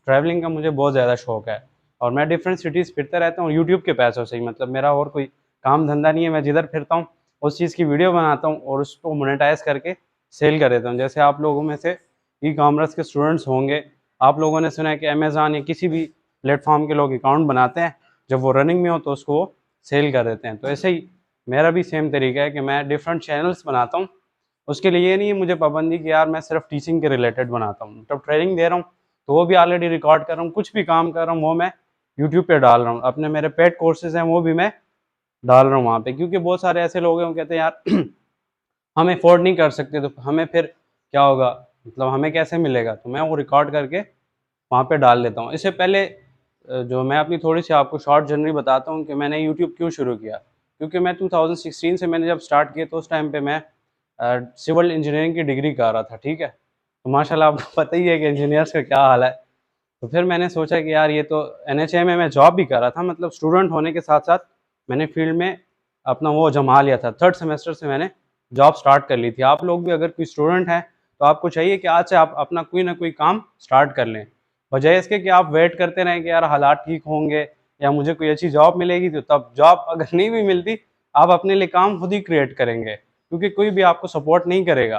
Travelling का मुझे बहुत ज़्यादा शौक है और मैं डिफरेंट सिटीज़ फिरता रहता हूँ यूट्यूब के पैसों से ही। मतलब मेरा और कोई काम धंधा नहीं है, मैं जिधर फिरता हूँ उस चीज़ की वीडियो बनाता हूँ और उसको मोनेटाइज करके सेल कर देता हूँ। जैसे आप लोगों में से ई कॉमर्स के स्टूडेंट्स होंगे, आप लोगों ने सुना है कि अमेज़न या किसी भी प्लेटफॉर्म के लोग अकाउंट बनाते हैं, जब वो रनिंग में हो तो उसको वो सेल कर देते हैं। तो ऐसे ही मेरा भी सेम तरीका है कि मैं डिफरेंट चैनल्स बनाता हूँ। उसके लिए ये नहीं है मुझे पाबंदी कि यार मैं सिर्फ टीचिंग के रिलेटेड बनाता हूँ। जब ट्रेनिंग दे रहा हूँ तो वो भी ऑलरेडी रिकॉर्ड कर रहा हूँ, कुछ भी काम कर रहा हूँ वो मैं यूट्यूब पे डाल रहा हूँ। अपने मेरे पेड कोर्सेज हैं वो भी मैं डाल रहा हूँ वहाँ पे, क्योंकि बहुत सारे ऐसे लोग हैं वो कहते हैं यार हम अफोर्ड नहीं कर सकते तो हमें फिर क्या होगा, मतलब हमें कैसे मिलेगा। तो मैं वो रिकॉर्ड करके वहाँ पे डाल देता हूँ। इससे पहले जो मैं अपनी थोड़ी सी आपको शॉर्ट जर्नी बताता हूँ कि मैंने यूट्यूब क्यों शुरू किया। क्योंकि मैं 2016 से मैंने जब स्टार्ट किया तो उस टाइम पे मैं सिविल इंजीनियरिंग की डिग्री कर रहा था, ठीक है। तो माशाल्लाह आपको पता ही है कि इंजीनियर्स का क्या हाल है। तो फिर मैंने सोचा कि यार ये तो NHA में मैं जॉब भी कर रहा था, मतलब स्टूडेंट होने के साथ साथ मैंने फील्ड में अपना वो जमा लिया था। थर्ड सेमेस्टर से मैंने जॉब स्टार्ट कर ली थी। आप लोग भी अगर कोई स्टूडेंट हैं तो आपको चाहिए कि आज से आप अपना कोई ना कोई काम स्टार्ट कर लें, बजाय इसके कि आप वेट करते रहें कि यार हालात ठीक होंगे या मुझे कोई अच्छी जॉब मिलेगी। तो तब जॉब अगर नहीं भी मिलती, आप अपने लिए काम खुद ही क्रिएट करेंगे, क्योंकि कोई भी आपको सपोर्ट नहीं करेगा।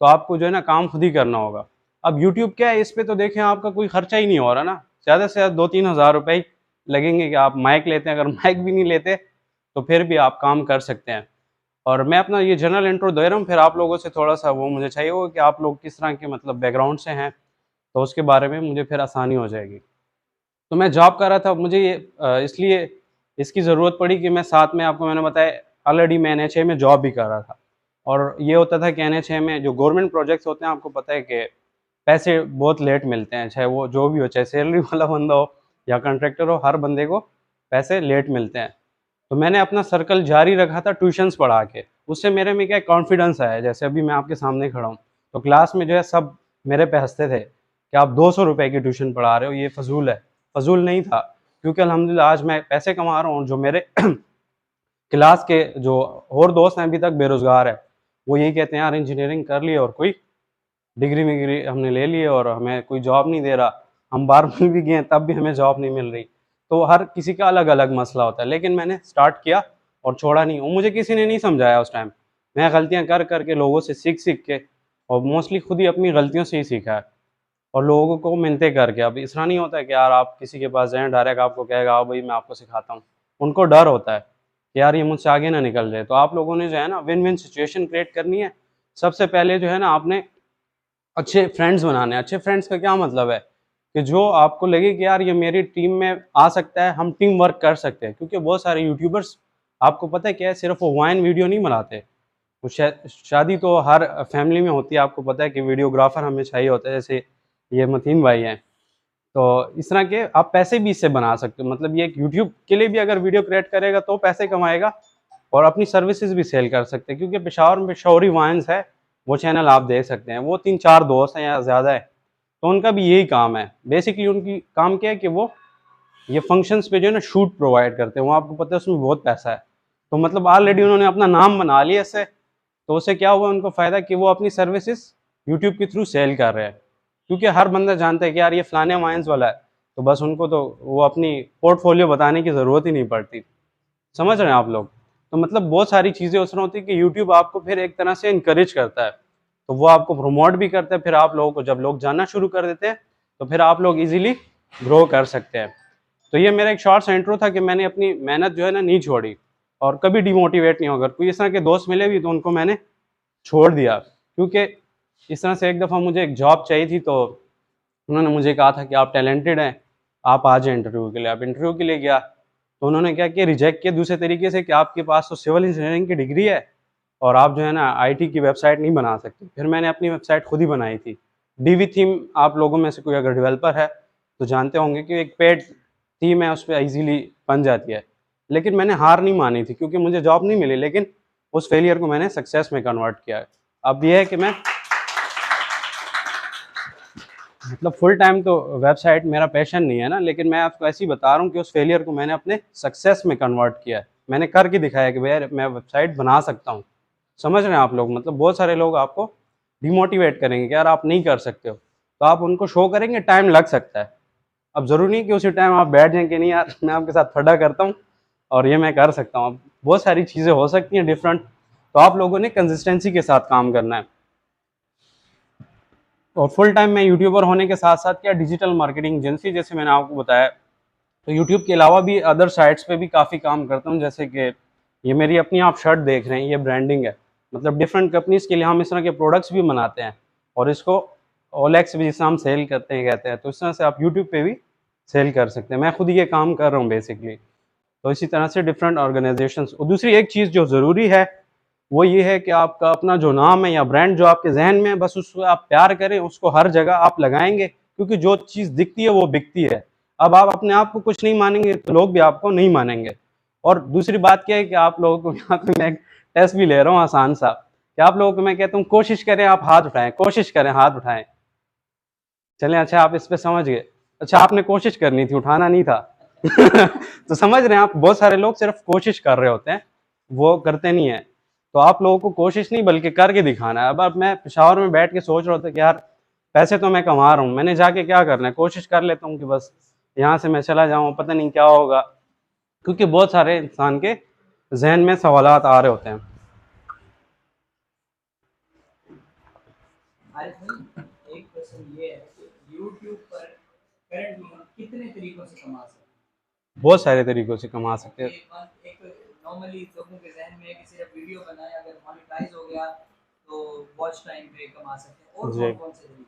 तो आपको जो है ना काम खुद ही करना होगा। अब यूट्यूब क्या है, इस पे तो देखें आपका कोई खर्चा ही नहीं हो रहा ना, ज़्यादा से ज़्यादा 2-3 हज़ार रुपये ही लगेंगे कि आप माइक लेते हैं। अगर माइक भी नहीं लेते तो फिर भी आप काम कर सकते हैं। और मैं अपना ये जनरल इंट्रो दे रहा हूँ, फिर आप लोगों से थोड़ा सा वो मुझे चाहिए होगा कि आप लोग किस तरह के मतलब बैकग्राउंड से हैं, तो उसके बारे में मुझे फिर आसानी हो जाएगी। तो मैं जॉब कर रहा था, मुझे ये इसलिए इसकी ज़रूरत पड़ी कि मैं साथ में, आपको मैंने बताया ऑलरेडी मैं NHA में जॉब भी कर रहा था। और ये होता था कि NHA में जो गवर्नमेंट प्रोजेक्ट्स होते हैं, आपको पता है कि पैसे बहुत लेट मिलते हैं, चाहे वो जो भी हो, चाहे सैलरी वाला बंदा हो या कॉन्ट्रैक्टर हो, हर बंदे को पैसे लेट मिलते हैं। तो मैंने अपना सर्कल जारी रखा था ट्यूशन्स पढ़ा के। उससे मेरे में क्या कॉन्फिडेंस आया, जैसे अभी मैं आपके सामने खड़ा हूँ तो क्लास में जो है सब मेरे पे हंसते थे कि आप 200 रुपये की ट्यूशन पढ़ा रहे हो, ये फजूल है। फजूल नहीं था, क्योंकि अल्हम्दुलिल्लाह आज मैं पैसे कमा रहा हूँ। जो मेरे क्लास के जो और दोस्त हैं अभी तक बेरोज़गार है, वो यही कहते हैं यार इंजीनियरिंग कर ली और कोई डिग्री विग्री हमने ले ली है और हमें कोई जॉब नहीं दे रहा। हम बाहर मिल भी गए हैं तब भी हमें जॉब नहीं मिल रही। तो हर किसी का अलग अलग मसला होता है, लेकिन मैंने स्टार्ट किया और छोड़ा नहीं। और मुझे किसी ने नहीं समझाया उस टाइम, मैं गलतियां कर करके लोगों से सीख सीख के, और मोस्टली खुद ही अपनी गलतियों से ही सीखा है और लोगों को मिलते करके। अब इस तरह नहीं होता है कि यार आप किसी के पास जाएं डायरेक्ट आपको कहेगा आओ भाई मैं आपको सिखाता हूँ। उनको डर होता है कि यार ये मुझसे आगे ना निकल जाए। तो आप लोगों ने जो है ना विन विन सिचुएशन क्रिएट करनी है। सबसे पहले जो है ना आपने अच्छे फ्रेंड्स बनाने हैं। अच्छे फ्रेंड्स का क्या मतलब है कि जो आपको लगे कि यार ये मेरी टीम में आ सकता है, हम टीम वर्क कर सकते हैं। क्योंकि बहुत सारे यूट्यूबर्स, आपको पता है क्या है, सिर्फ वो वाइन वीडियो नहीं बनाते। वो शादी तो हर फैमिली में होती है, आपको पता है कि वीडियोग्राफर हमें चाहिए होता है, जैसे ये मतीन भाई हैं। तो इस तरह के आप पैसे भी इससे बना सकते हो। मतलब ये एक यूट्यूब के लिए भी अगर वीडियो क्रिएट करेगा तो पैसे कमाएगा और अपनी सर्विसेज भी सेल कर सकते हैं। क्योंकि पेशावर में पेशौरी वाइन्स है, वो चैनल आप देख सकते हैं। वो 3-4 दोस्त हैं या ज़्यादा है, तो उनका भी यही काम है। बेसिकली उनकी काम क्या है कि वो ये फंक्शंस पे जो है ना शूट प्रोवाइड करते हैं। वो आपको पता है उसमें बहुत पैसा है। तो मतलब ऑलरेडी उन्होंने अपना नाम बना लिया इससे। तो उससे क्या हुआ उनको फ़ायदा कि वो अपनी सर्विसेज यूट्यूब के थ्रू सेल कर रहे हैं। क्योंकि हर बंदा जानता है कि यार ये फलाने वाइन्स वाला है, तो बस उनको तो वो अपनी पोर्टफोलियो बताने की ज़रूरत ही नहीं पड़ती। समझ रहे हैं आप लोग। तो मतलब बहुत सारी चीज़ें उस तरह होती है कि यूट्यूब आपको फिर एक तरह से इनकरेज करता है, तो वो आपको प्रमोट भी करता है। फिर आप लोगों को जब लोग जानना शुरू कर देते हैं तो फिर आप लोग इजीली ग्रो कर सकते हैं। तो ये मेरा एक शॉर्ट सा इंट्रो था कि मैंने अपनी मेहनत जो है ना नहीं छोड़ी और कभी डिमोटिवेट नहीं होगा। कोई इस तरह के दोस्त मिले भी तो उनको मैंने छोड़ दिया। क्योंकि इस तरह से एक दफ़ा मुझे एक जॉब चाहिए थी, तो उन्होंने मुझे कहा था कि आप टैलेंटेड हैं, आप आ जाए इंटरव्यू के लिए। आप इंटरव्यू के लिए गया तो उन्होंने क्या किया, रिजेक्ट किया दूसरे तरीके से कि आपके पास तो सिविल इंजीनियरिंग की डिग्री है और आप जो है ना आईटी की वेबसाइट नहीं बना सकते। फिर मैंने अपनी वेबसाइट खुद ही बनाई थी। डीवी थीम, आप लोगों में से कोई अगर डेवलपर है तो जानते होंगे कि एक पेड थीम है, उस पर ईजीली बन जाती है। लेकिन मैंने हार नहीं मानी थी क्योंकि मुझे जॉब नहीं मिली, लेकिन उस फेलियर को मैंने सक्सेस में कन्वर्ट किया है। अब यह है कि मैं मतलब फुल टाइम तो वेबसाइट मेरा पैशन नहीं है ना, लेकिन मैं आपको ऐसे ही बता रहा हूँ कि उस फेलियर को मैंने अपने सक्सेस में कन्वर्ट किया है। मैंने करके दिखाया कि भैया मैं वेबसाइट बना सकता हूँ। समझ रहे हैं आप लोग। मतलब बहुत सारे लोग आपको डिमोटिवेट करेंगे कि यार आप नहीं कर सकते हो, तो आप उनको शो करेंगे टाइम लग सकता है। अब ज़रूरी नहीं कि उसी टाइम आप बैठ जाएँ कि नहीं यार मैं आपके साथ फटा करता हूँ और ये मैं कर सकता हूँ। अब बहुत सारी चीज़ें हो सकती हैं डिफरेंट, तो आप लोगों ने कंसिस्टेंसी के साथ काम करना है। और फुल टाइम मैं यूट्यूबर होने के साथ साथ क्या डिजिटल मार्केटिंग एजेंसी जैसे मैंने आपको बताया, तो यूट्यूब के अलावा भी अदर साइट्स पे भी काफ़ी काम करता हूँ। जैसे कि ये मेरी अपनी आप शर्ट देख रहे हैं, ये ब्रांडिंग है, मतलब डिफरेंट कंपनीज़ के लिए हम इस तरह के प्रोडक्ट्स भी बनाते हैं और इसको ओलेक्स भी जिसे हम सेल करते हैं कहते हैं, तो इस तरह से आप यूट्यूब पे भी सेल कर सकते हैं। मैं खुद ये काम कर रहा हूँ बेसिकली। तो इसी तरह से डिफरेंट ऑर्गेनाइजेशंस। और दूसरी एक चीज़ जो ज़रूरी है वो ये है कि आपका अपना जो नाम है या ब्रांड जो आपके जहन में है, बस उसको आप प्यार करें, उसको हर जगह आप लगाएंगे, क्योंकि जो चीज़ दिखती है वो बिकती है। अब आप अपने आप को कुछ नहीं मानेंगे तो लोग भी आपको नहीं मानेंगे। और दूसरी बात क्या है कि आप लोगों को यहाँ पे मैं एक टेस्ट भी ले रहा हूँ आसान सा, कि आप लोगों को मैं कहता हूँ कोशिश करें आप हाथ उठाएं, कोशिश करें हाथ उठाएं। चलें, अच्छा आप इस पे समझ गए। अच्छा आपने कोशिश करनी थी, उठाना नहीं था। तो समझ रहे हैं आप, बहुत सारे लोग सिर्फ कोशिश कर रहे होते हैं, वो करते नहीं है। तो आप लोगों को कोशिश नहीं बल्कि करके दिखाना है। अब मैं पेशावर में बैठ के सोच रहा था कि यार पैसे तो मैं कमा रहा हूँ, मैंने जाके क्या करना है, कोशिश कर लेता हूँ कि बस यहाँ से मैं चला जाऊँ, पता नहीं क्या होगा, क्योंकि बहुत सारे इंसान के जहन में सवालात आ रहे होते हैं। आरिफ भाई, एक क्वेश्चन ये है कि यूट्यूब पर करंटली हम कितने तरीकों से कमा सकते हैं? बहुत सारे तरीकों से कमा सकते हैं। एक नॉर्मली लोगों के जहन में है कि सिर्फ वीडियो बनाए, अगर मोनेटाइज हो गया तो वॉच टाइम पे कमा सकते हैं, और जी, कौन कौन से तरीके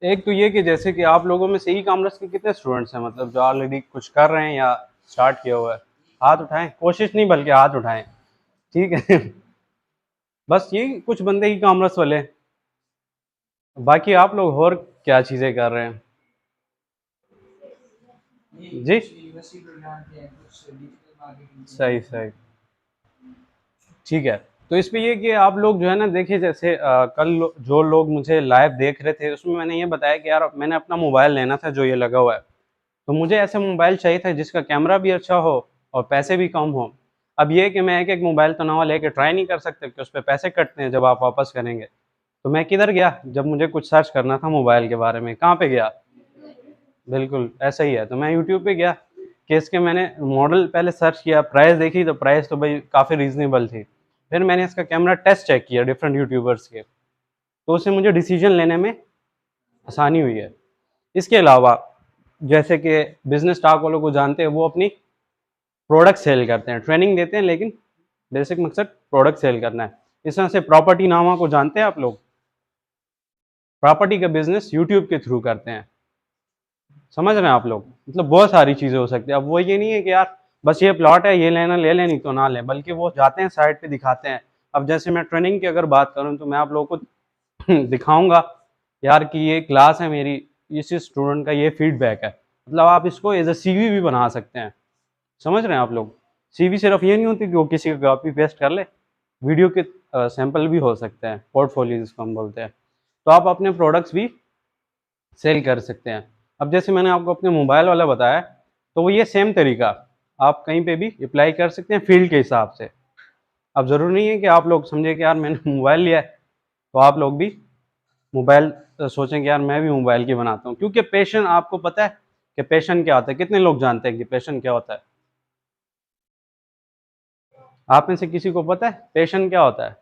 एक तो ये कि जैसे कि आप लोगों में से ई कॉमर्स के कितने स्टूडेंट्स हैं, मतलब जो ऑलरेडी कुछ कर रहे हैं या स्टार्ट किया हुआ है, हाथ उठाएं, कोशिश नहीं बल्कि हाथ उठाएं। ठीक है। बस ये कुछ बंदे ई कॉमर्स वाले, बाकी आप लोग और क्या चीज़ें कर रहे हैं। हैं? ये जी, कुछ यूनिवर्सिटी प्रोग्राम के हैं, कुछ डिजिटल मार्केटिंग के हैं। सही सही, ठीक है। तो इसमें ये कि आप लोग जो है ना, देखिए जैसे जो लोग मुझे लाइव देख रहे थे उसमें मैंने ये बताया कि यार मैंने अपना मोबाइल लेना था जो ये लगा हुआ है, तो मुझे ऐसा मोबाइल चाहिए था जिसका कैमरा भी अच्छा हो और पैसे भी कम हो। अब ये कि मैं एक एक मोबाइल तो नवा लेके ट्राई नहीं कर सकते कि उस पर पैसे कटते हैं जब आप वापस करेंगे। तो मैं किधर गया, जब मुझे कुछ सर्च करना था मोबाइल के बारे में, कहाँ पे गया, बिल्कुल ऐसा ही है। तो मैं यूट्यूब पे गया कि इसके मैंने मॉडल पहले सर्च किया, प्राइस देखी, तो प्राइस तो भाई काफ़ी रीज़नेबल थी। फिर मैंने इसका कैमरा टेस्ट चेक किया डिफरेंट यूट्यूबर्स के, तो उससे मुझे डिसीजन लेने में आसानी हुई है। इसके अलावा जैसे कि बिजनेस स्टॉक वालों को जानते हैं, वो अपनी प्रोडक्ट सेल करते हैं, ट्रेनिंग देते हैं, लेकिन बेसिक मकसद प्रोडक्ट सेल करना है। इस तरह से प्रॉपर्टी नामा को जानते हैं आप लोग, प्रॉपर्टी का बिजनेस यूट्यूब के थ्रू करते हैं। समझ रहे हैं आप लोग, मतलब बहुत सारी चीज़ें हो सकती है। अब वो ये नहीं है कि यार बस ये प्लॉट है, ये लेना ले लें, नहीं तो ना लें, बल्कि वो जाते हैं साइट पे दिखाते हैं। अब जैसे मैं ट्रेनिंग की अगर बात करूँ तो मैं आप लोगों को दिखाऊंगा यार कि ये क्लास है मेरी, इस स्टूडेंट का ये फीडबैक है, मतलब आप इसको एज अ सीवी भी बना सकते हैं। समझ रहे हैं आप लोग, सीवी सिर्फ ये नहीं होती कि वो किसी का कॉपी पेस्ट कर ले, वीडियो के सैंपल भी हो सकते हैं, पोर्टफोलियो जिसको हम बोलते हैं। तो आप अपने प्रोडक्ट्स भी सेल कर सकते हैं। अब जैसे मैंने आपको अपने मोबाइल वाला बताया, तो वो ये सेम तरीका आप कहीं पे भी अप्लाई कर सकते हैं फील्ड के हिसाब से। अब ज़रूरी नहीं है कि आप लोग समझे कि यार मैंने मोबाइल लिया है तो आप लोग भी मोबाइल सोचें कि यार मैं भी मोबाइल की बनाता हूँ, क्योंकि पैशन आपको पता है कि पैशन क्या होता है, कितने लोग जानते हैं कि पैशन क्या होता है, आप में से किसी को पता है पैशन क्या होता है?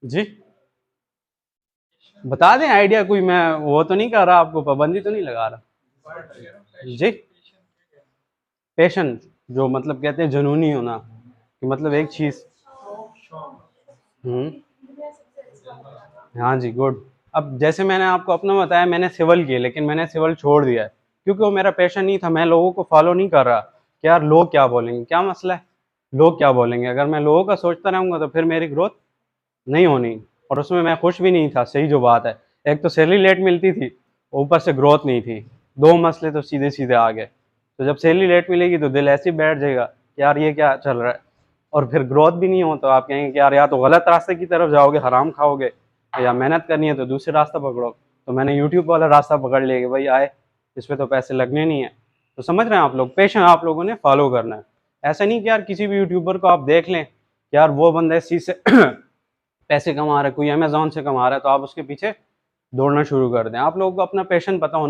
जी, बता दें आइडिया कोई, मैं वो तो नहीं कर रहा, आपको पाबंदी तो नहीं लगा रहा। जी, पैशन जो मतलब कहते हैं जुनूनी होना, कि मतलब एक चीज़। हम्म, हाँ जी, गुड। अब जैसे मैंने आपको अपना बताया, मैंने सिविल किया लेकिन मैंने सिविल छोड़ दिया है क्योंकि वो मेरा पैशन नहीं था। मैं लोगों को फॉलो नहीं कर रहा कि यार लोग क्या बोलेंगे, क्या मसला है, लोग क्या बोलेंगे। अगर मैं लोगों का सोचता रहूँगा तो फिर मेरी ग्रोथ नहीं होनी, और उसमें मैं खुश भी नहीं था। सही जो बात है, एक तो सैलरी लेट मिलती थी, ऊपर से ग्रोथ नहीं थी, दो मसले तो सीधे सीधे आ गए। तो जब सैलरी लेट मिलेगी तो दिल ऐसे ही बैठ जाएगा कि यार ये क्या चल रहा है, और फिर ग्रोथ भी नहीं हो तो आप कहेंगे कि यार या तो गलत रास्ते की तरफ जाओगे, हराम खाओगे, या मेहनत करनी है तो दूसरे रास्ता पकड़ो। तो मैंने यूट्यूब वाला रास्ता पकड़ लिया कि भाई आए, इस पर तो पैसे लगने नहीं है। तो समझ रहे हैं आप लोग, पैशन आप लोगों ने फॉलो करना है। ऐसा नहीं कि यार किसी भी यूट्यूबर को आप देख लें यार वो बंदा इस चीज़ से पैसे कमा रहा है, कोई अमेजोन से कमा रहा है, तो आप उसके पीछे दौड़ना शुरू कर दें। आप लोगों को अपना पैशन पता होना